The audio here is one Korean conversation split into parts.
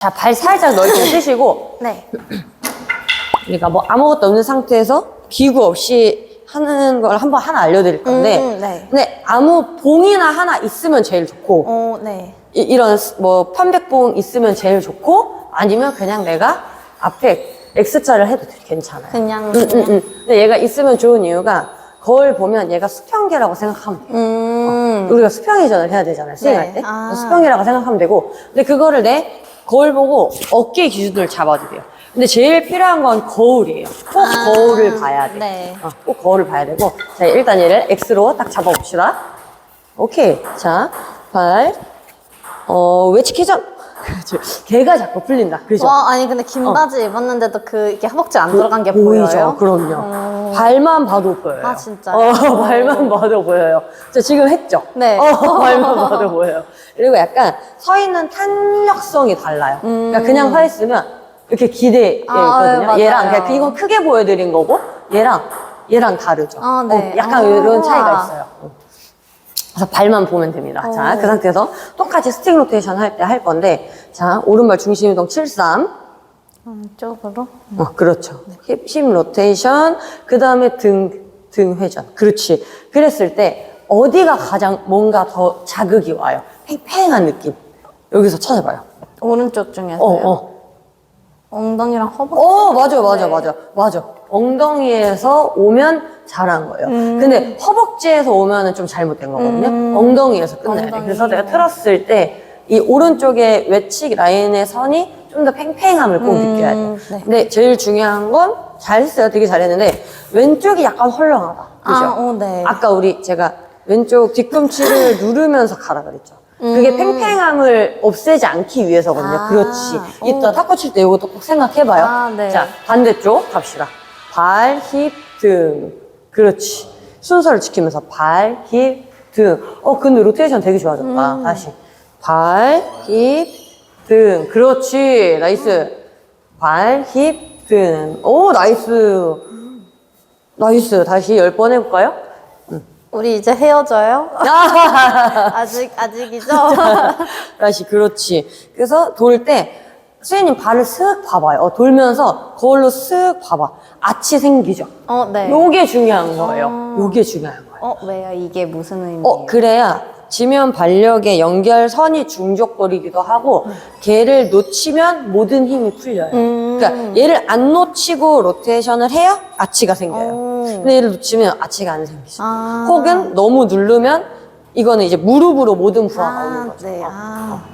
자, 발 살짝 넓게 쓰시고 네. 그러니까 뭐 아무것도 없는 상태에서 기구 없이 하는 걸 한번 하나 알려드릴 건데 네. 근데 아무 봉이나 하나 있으면 제일 좋고 네. 이런 뭐 편백봉 있으면 제일 좋고 아니면 그냥 내가 앞에 X자를 해도 괜찮아요. 그냥. 근데 얘가 있으면 좋은 이유가 거울 보면 얘가 수평계라고 생각하면 돼요. 우리가 수평회전을 해야 되잖아요. 스윙할 때. 수평계라고 생각하면 되고 근데 그거를 내 거울 보고 어깨 기준을 잡아도 돼요. 근데 제일 필요한 건 거울이에요. 꼭 거울을 봐야 돼. 네. 꼭 거울을 봐야 되고. 자, 일단 얘를 X로 딱 잡아봅시다. 오케이. 자, 발. 외측 회전. 그렇죠. 걔가 자꾸 풀린다. 그죠? 와, 아니, 근데 긴 바지 입었는데도 이게 허벅지 안 들어간 게 보여요? 그럼요. 발만 봐도 보여요. 아, 진짜요? 발만 봐도 보여요. 저 지금 했죠? 네. 발만 봐도 보여요. 그리고 약간 서 있는 탄력성이 달라요. 그러니까 그냥 서 있으면 이렇게 기대에 있거든요. 네, 얘랑, 맞아요. 그냥 이건 크게 보여드린 거고, 얘랑 다르죠. 네. 약간 이런 차이가 있어요. 그래서 발만 보면 됩니다. 자, 그 상태에서 똑같이 스틱 로테이션 할 때 할 건데, 자, 오른발 중심 이동 73. 이쪽으로? 그렇죠. 힙 로테이션, 그 다음에 등 회전. 그렇지. 그랬을 때, 어디가 가장 뭔가 더 자극이 와요? 팽팽한 느낌. 여기서 찾아봐요. 오른쪽 중에서요? 엉덩이랑 허벅지? 맞아. 엉덩이에서 오면 잘한 거예요. 근데 허벅지에서 오면은 좀 잘못된 거거든요. 엉덩이에서 끝내야 돼. 그래서 내가 틀었을 때 이 오른쪽의 외측 라인의 선이 좀 더 팽팽함을 꼭 느껴야 돼요. 네. 근데 제일 중요한 건 잘했어요. 되게 잘했는데 왼쪽이 약간 헐렁하다. 그죠? 네. 아까 제가 왼쪽 뒤꿈치를 누르면서 가라 그랬죠. 그게 팽팽함을 없애지 않기 위해서거든요. 그렇지. 이따 탁구 칠 때 이것도 꼭 생각해봐요. 네. 자, 반대쪽 갑시다. 발, 힙, 등. 그렇지. 순서를 지키면서 발, 힙, 등. 근데 로테이션 되게 좋아졌다. 다시. 발, 힙, 등. 그렇지. 나이스. 발, 힙, 등. 오, 나이스. 나이스. 다시 10번 해볼까요? 우리 이제 헤어져요? 아직이죠? 다시, 그렇지. 그래서 돌 때, 수혜님 발을 쓱 봐봐요. 돌면서 거울로 쓱 봐봐. 아치 생기죠? 네. 요게 중요한 거예요. 요게 중요한 거예요. 왜요? 이게 무슨 의미예요? 그래야 지면 발력의 연결선이 중족거리기도 하고, 걔를 놓치면 모든 힘이 풀려요. 그러니까 얘를 안 놓치고 로테이션을 해야 아치가 생겨요. 근데 얘를 놓치면 아치가 안 생기죠. 혹은 너무 누르면 이거는 이제 무릎으로 모든 부하가 오는 거죠. 네.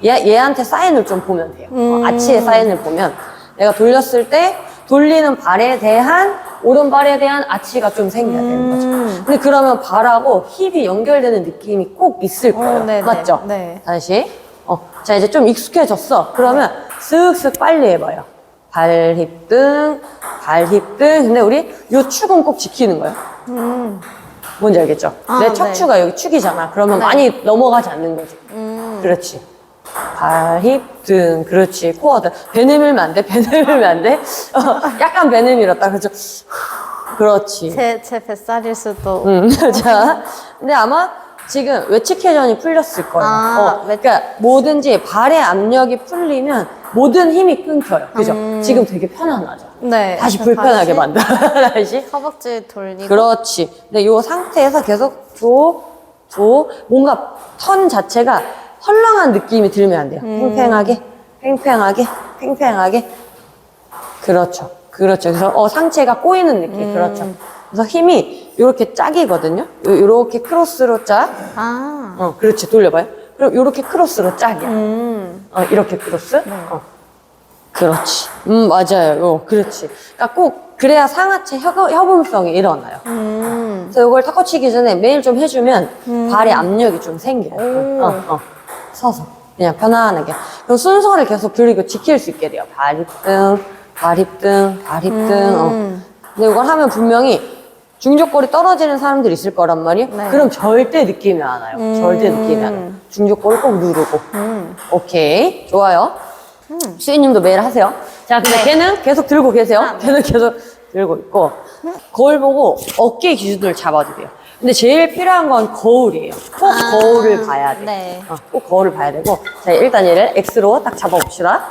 얘한테 사인을 좀 보면 돼요. 아치의 사인을 보면 내가 돌렸을 때 돌리는 발에 대한 오른발에 대한 아치가 좀 생겨야 되는 거죠. 근데 그러면 발하고 힙이 연결되는 느낌이 꼭 있을 거예요. 네네. 맞죠? 네. 다시. 자, 이제 좀 익숙해졌어. 그러면 쓱쓱 빨리 해봐요. 발, 힙, 등, 발, 힙, 등. 근데 우리 요 축은 꼭 지키는 거예요. 뭔지 알겠죠? 내 척추가 여기 축이잖아. 그러면 많이 넘어가지 않는 거지. 그렇지. 발, 힙, 등. 그렇지. 코어 등. 배 내밀면 안 돼. 배 내밀면 안 돼. 약간 배 내밀었다. 그렇죠? 그렇지. 제 뱃살일 수도. 자, 근데 아마 지금 외측 회전이 풀렸을 거예요. 그러니까 뭐든지 발의 압력이 풀리면 모든 힘이 끊겨요. 그죠? 지금 되게 편안하죠? 네. 다시 불편하게 만들어. 다시. 허벅지 돌리고. 그렇지. 근데 이 상태에서 계속 뭔가 턴 자체가 헐렁한 느낌이 들면 안 돼요. 팽팽하게. 그렇죠. 그래서 상체가 꼬이는 느낌. 그렇죠. 그래서 힘이 이렇게 짝이거든요. 이렇게 크로스로 짝. 그렇지. 돌려봐요. 그럼 이렇게 크로스로 짝이야. 이렇게 크로스. 그렇지. 맞아요. 그렇지. 그러니까 꼭 그래야 상하체 협음성이 일어나요. 그래서 이걸 탁구 치기 전에 매일 좀 해주면 발에 압력이 좀 생겨요. 서서 그냥 편안하게. 그럼 순서를 계속 그리고 지킬 수 있게 돼요. 발 힙 등. 근데 이걸 하면 분명히 중족골이 떨어지는 사람들이 있을 거란 말이에요. 네. 그럼 절대 느낌이 안 와요. 절대 느낌이 안 와요. 중족골을 꼭 누르고. 오케이. 좋아요. 수희님도 매일 하세요. 자, 근데 걔는 계속 들고 계세요. 걔는 계속 들고 있고. 거울 보고 어깨 기준을 잡아도 돼요. 근데 제일 필요한 건 거울이에요. 꼭 거울을 봐야 돼. 네. 꼭 거울을 봐야 되고. 자, 일단 얘를 X로 딱 잡아봅시다.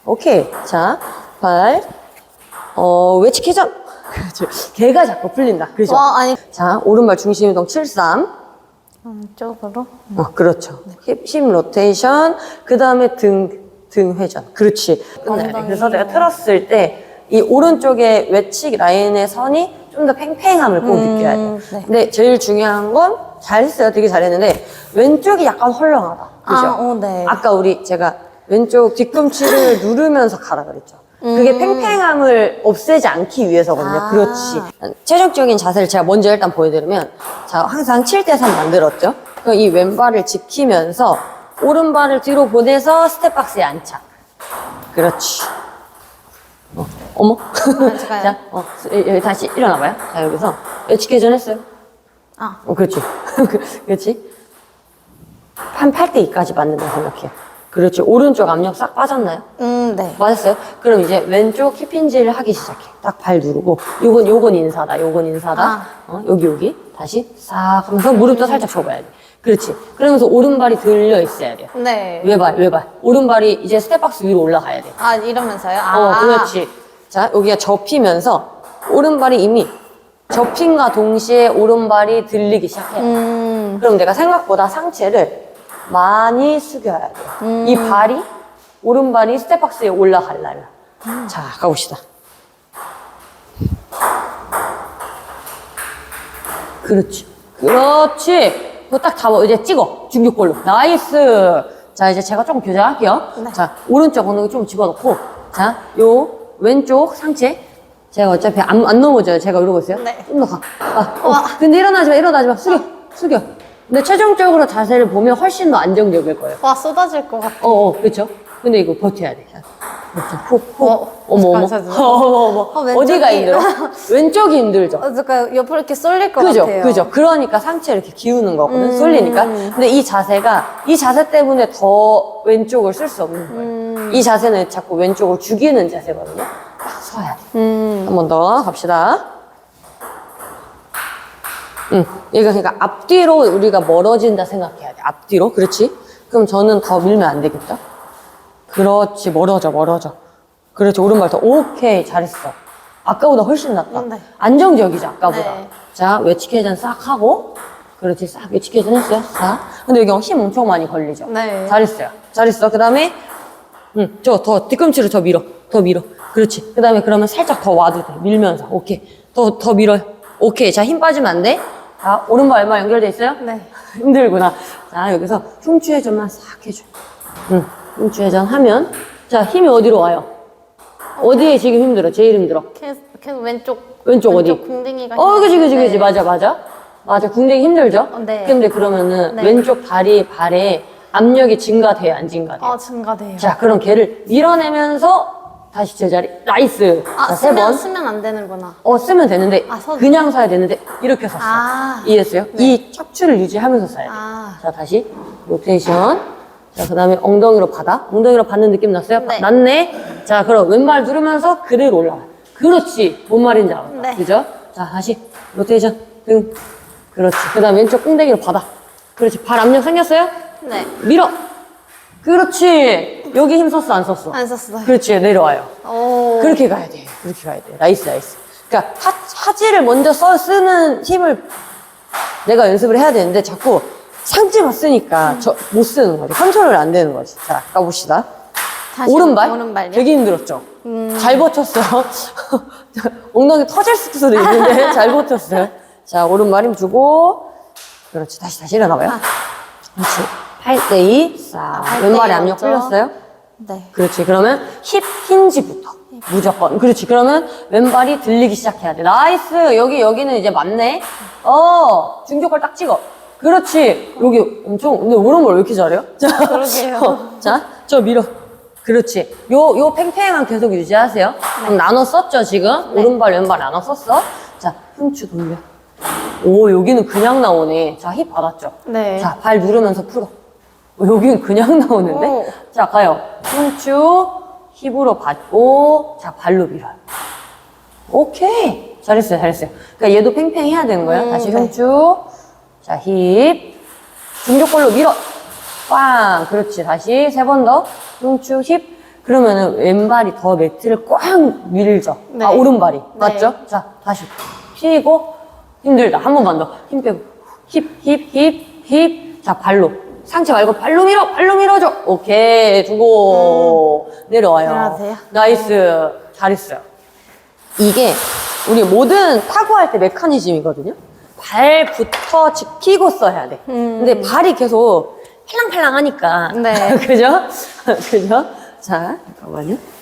오케이. 자, 발. 외측 회전. 그렇죠. 개가 자꾸 풀린다. 그죠? 아니. 자, 오른발 중심 이동 73. 쪽으로. 그렇죠. 힙 로테이션. 그 다음에 등 회전. 그렇지. 끝나야 돼. 그래서 내가 틀었을 때 이 오른쪽에 외측 라인의 선이 좀 더 팽팽함을 꼭 느껴야 돼. 네. 근데 제일 중요한 건 잘했어요. 되게 잘했는데 왼쪽이 약간 헐렁하다. 그죠? 네. 아까 제가 왼쪽 뒤꿈치를 누르면서 가라 그랬죠. 그게 팽팽함을 없애지 않기 위해서거든요. 그렇지. 최종적인 자세를 제가 먼저 일단 보여드리면, 자, 항상 7대3 만들었죠? 그럼 이 왼발을 지키면서 오른발을 뒤로 보내서 스텝박스에 안착. 그렇지. 어머? 제가요? 자, 여기 다시 일어나봐요. 자, 여기서 외측회전 했어요. 그렇지. 그렇지. 한 8대2까지 맞는다 생각해요. 그렇지. 오른쪽 압력 싹 빠졌나요? 네. 맞았어요? 그럼 이제 왼쪽 힙힌지를 하기 시작해. 딱 발 누르고. 요건 인사다. 요건 인사다. 여기. 다시 싹 하면서 무릎도 살짝 접어야 돼. 그렇지. 그러면서 오른발이 들려 있어야 돼요. 네. 외발. 오른발이 이제 스텝박스 위로 올라가야 돼. 이러면서요? 그렇지. 자, 여기가 접히면서 오른발이 이미 접힘과 동시에 오른발이 들리기 시작해요. 그럼 내가 생각보다 상체를 많이 숙여야 돼요. 이 발이, 오른발이 스텝박스에 올라가려면. 자, 가봅시다. 그렇지. 그거 딱 잡아. 이제 찍어. 중격골로. 나이스. 자, 이제 제가 조금 교정할게요. 네. 자, 오른쪽 엉덩이 좀 집어넣고. 자, 요 왼쪽 상체. 제가 어차피 안 넘어져요. 제가 이러고 있어요. 네. 좀 더 가. 근데 일어나지 마. 숙여. 근데 최종적으로 자세를 보면 훨씬 더 안정적일 거예요. 쏟아질 것 같아. 그렇죠. 근데 이거 버텨야 돼. 자, 그렇죠. 훅. 어머. 왼쪽이- 어디가 힘들어? 왼쪽이 힘들죠. 그러니까 옆으로 이렇게 쏠릴 것 같아요. 그죠. 그러니까 상체를 이렇게 기우는 거거든. 쏠리니까. 근데 이 자세 때문에 더 왼쪽을 쓸 수 없는 거예요. 이 자세는 자꾸 왼쪽을 죽이는 자세거든요. 딱 서야 돼. 한 번 더 갑시다. 이거 그러니까 앞뒤로 우리가 멀어진다 생각해야 돼. 앞뒤로. 그렇지. 그럼 저는 더 밀면 안 되겠죠? 그렇지. 멀어져. 그렇지. 오른발 더. 오케이. 잘했어. 아까보다 훨씬 낫다. 네. 안정적이죠, 아까보다. 네. 자, 외측회전 싹 하고. 그렇지. 싹 외측회전 했어요. 자. 근데 여기 힘 엄청 많이 걸리죠? 네. 잘했어. 그 다음에, 뒤꿈치를 더 밀어. 그렇지. 그 다음에 그러면 살짝 더 와도 돼. 밀면서. 오케이. 더 밀어요. 오케이. 자, 힘 빠지면 안 돼. 자, 오른발 왼발 연결돼 있어요? 네. 힘들구나. 자, 여기서 흉추회전만 싹 해줘. 흉추회전 하면, 자, 힘이 어디로 와요? 어디에 지금 힘들어? 제일 힘들어? 계속 왼쪽 어디? 궁둥이가 그지. 네. 맞아. 궁뎅이 힘들죠? 네. 근데 그러면은 네. 왼쪽 발에 압력이 증가돼요? 안 증가돼요? 증가돼요. 자, 그럼 걔를 밀어내면서 다시 제자리. 나이스. 자, 세 번. 쓰면 안 되는구나. 쓰면 되는데, 서도 그냥 서야 되는데, 이렇게 섰어. 이해했어요? 네. 이 척추를 유지하면서 서야 돼. 자, 다시. 로테이션. 자, 그 다음에 엉덩이로 받는 느낌 났어요? 네. 났네? 자, 그럼 왼발 누르면서 그대로 올라가. 그렇지. 뭔 말인지 알았다. 네. 그죠? 자, 다시. 로테이션. 등. 그렇지. 그 다음 왼쪽 꽁댕이로 받아. 그렇지. 발 압력 생겼어요? 네. 밀어. 그렇지. 여기 힘 썼어, 안 썼어? 안 썼어요. 그렇지. 내려와요. 오. 그렇게 가야 돼. 나이스. 그러니까 하지를 먼저 쓰는 힘을 내가 연습을 해야 되는데 자꾸 상체가 쓰니까 못 쓰는 거지. 컨트롤이 안 되는 거지. 자, 가봅시다. 다시 오른발요? 되게 힘들었죠? 잘 버텼어. 엉덩이 터질 수도 있는데 잘 버텼어요. 자, 오른발 힘 주고. 그렇지. 다시 일어나봐요. 그렇지. 8대2. 자, 8대2 왼발에 압력 맞죠? 풀렸어요? 네. 그렇지. 그러면 힙 힌지부터. 무조건. 그렇지. 그러면 왼발이 들리기 시작해야 돼. 나이스. 여기는 이제 맞네. 중족골 딱 찍어. 그렇지. 여기 엄청, 근데 오른발 왜 이렇게 잘해요? 자, 그러게요. 자, 저 밀어. 그렇지. 요 팽팽함 계속 유지하세요. 그럼 나눠 썼죠, 지금? 네. 오른발, 왼발 나눠 썼어. 자, 흉추 돌려. 오, 여기는 그냥 나오네. 자, 힙 받았죠? 네. 자, 발 누르면서 풀어. 여기는 그냥 나오는데? 오. 자, 가요. 흉추, 힙으로 받고, 자, 발로 밀어요. 오케이. 잘했어요. 그러니까 얘도 팽팽해야 되는 거예요. 다시 네. 흉추. 자, 힙. 중족골로 밀어. 빵. 그렇지. 다시 3번 더. 흉추, 힙. 그러면은 왼발이 더 매트를 꽉 밀죠. 네. 아, 오른발이. 네. 맞죠? 자, 다시. 펴고, 힘들다. 한 번만 더. 힘 빼고. 힙. 자, 발로. 상체 말고 발로 밀어줘. 오케이. 두고, 내려와요. 내려가세요. 나이스. 잘했어요. 이게 우리 모든 타구할 때 메커니즘이거든요. 발부터 지키고 써야 돼. 근데 발이 계속 팔랑팔랑 하니까. 네. 그죠? 그죠? 자, 잠깐만요.